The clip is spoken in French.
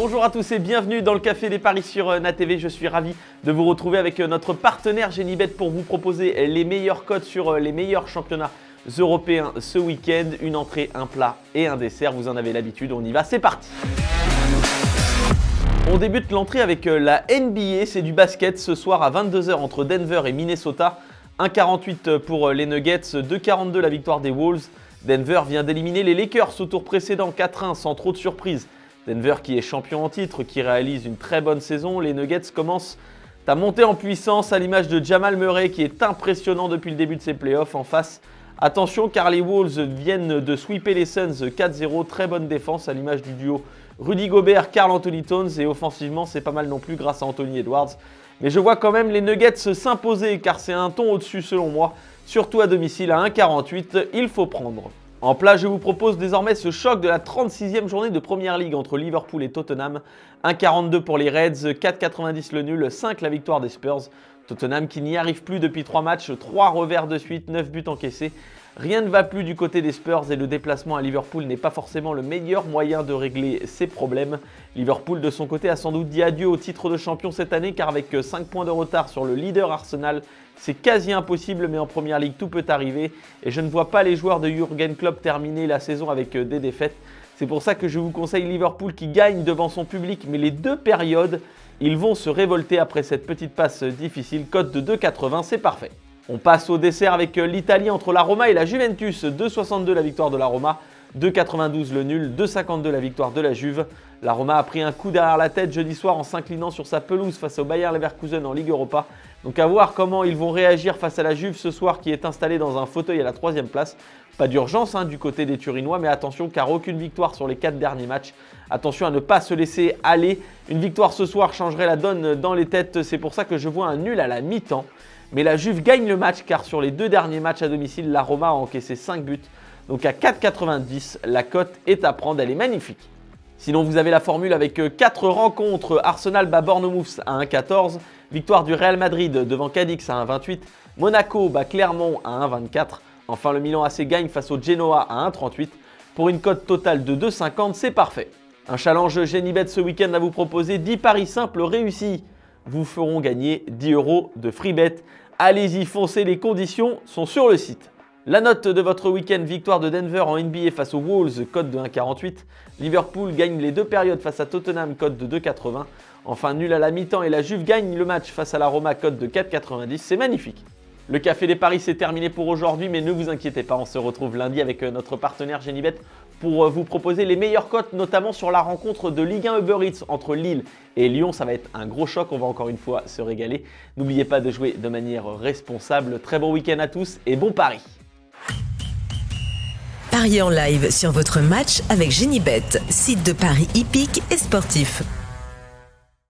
Bonjour à tous et bienvenue dans le Café des Paris sur NatTV. Je suis ravi de vous retrouver avec notre partenaire Genibet pour vous proposer les meilleurs codes sur les meilleurs championnats européens ce week-end. Une entrée, un plat et un dessert. Vous en avez l'habitude, on y va, c'est parti. On débute l'entrée avec la NBA, c'est du basket ce soir à 22 h entre Denver et Minnesota. 1,48 pour les Nuggets, 2,42 la victoire des Wolves. Denver vient d'éliminer les Lakers au tour précédent 4-1 sans trop de surprise. Denver qui est champion en titre, qui réalise une très bonne saison. Les Nuggets commencent à monter en puissance à l'image de Jamal Murray qui est impressionnant depuis le début de ses playoffs. En face, attention car les Wolves viennent de sweeper les Suns 4-0. Très bonne défense à l'image du duo Rudy Gobert, Karl Anthony Towns. Et offensivement, c'est pas mal non plus grâce à Anthony Edwards. Mais je vois quand même les Nuggets s'imposer car c'est un ton au-dessus selon moi. Surtout à domicile à 1,48, il faut prendre. En plat, je vous propose désormais ce choc de la 36e journée de Première Ligue entre Liverpool et Tottenham. 1,42 pour les Reds, 4,90 le nul, 5 la victoire des Spurs. Tottenham qui n'y arrive plus depuis 3 matchs, 3 revers de suite, 9 buts encaissés. Rien ne va plus du côté des Spurs et le déplacement à Liverpool n'est pas forcément le meilleur moyen de régler ses problèmes. Liverpool de son côté a sans doute dit adieu au titre de champion cette année car avec 5 points de retard sur le leader Arsenal, c'est quasi impossible mais en Première Ligue tout peut arriver et je ne vois pas les joueurs de Jürgen Klopp terminer la saison avec des défaites. C'est pour ça que je vous conseille Liverpool qui gagne devant son public mais les deux périodes, ils vont se révolter après cette petite passe difficile. Cote de 2,80, c'est parfait. On passe au dessert avec l'Italie entre la Roma et la Juventus. 2,62 la victoire de la Roma, 2,92 le nul, 2,52 la victoire de la Juve. La Roma a pris un coup derrière la tête jeudi soir en s'inclinant sur sa pelouse face au Bayer Leverkusen en Ligue Europa. Donc à voir comment ils vont réagir face à la Juve ce soir qui est installée dans un fauteuil à la 3e place. Pas d'urgence du côté des Turinois, mais attention car aucune victoire sur les 4 derniers matchs. Attention à ne pas se laisser aller. Une victoire ce soir changerait la donne dans les têtes. C'est pour ça que je vois un nul à la mi-temps. Mais la Juve gagne le match car sur les 2 derniers matchs à domicile, la Roma a encaissé 5 buts. Donc à 4,90, la cote est à prendre, elle est magnifique. Sinon, vous avez la formule avec 4 rencontres. Arsenal bat Bournemouth à 1,14. Victoire du Real Madrid devant Cadix à 1,28. Monaco bat Clermont à 1,24. Enfin, le Milan AC gagne face au Genoa à 1,38. Pour une cote totale de 2,50, c'est parfait. Un challenge Genibet ce week-end à vous proposer. 10 paris simples réussis vous feront gagner 10 € de free bet. Allez-y, foncez, les conditions sont sur le site. La note de votre week-end, victoire de Denver en NBA face aux Wolves, cote de 1,48. Liverpool gagne les 2 périodes face à Tottenham, cote de 2,80. Enfin, nul à la mi-temps et la Juve gagne le match face à la Roma, cote de 4,90. C'est magnifique. Le Café des Paris, c'est terminé pour aujourd'hui, mais ne vous inquiétez pas, on se retrouve lundi avec notre partenaire Genibet pour vous proposer les meilleures cotes, notamment sur la rencontre de Ligue 1 Uber Eats entre Lille et Lyon. Ça va être un gros choc, on va encore une fois se régaler. N'oubliez pas de jouer de manière responsable. Très bon week-end à tous et bon pari. Pariez en live sur votre match avec Genibet, site de paris hippique et sportif.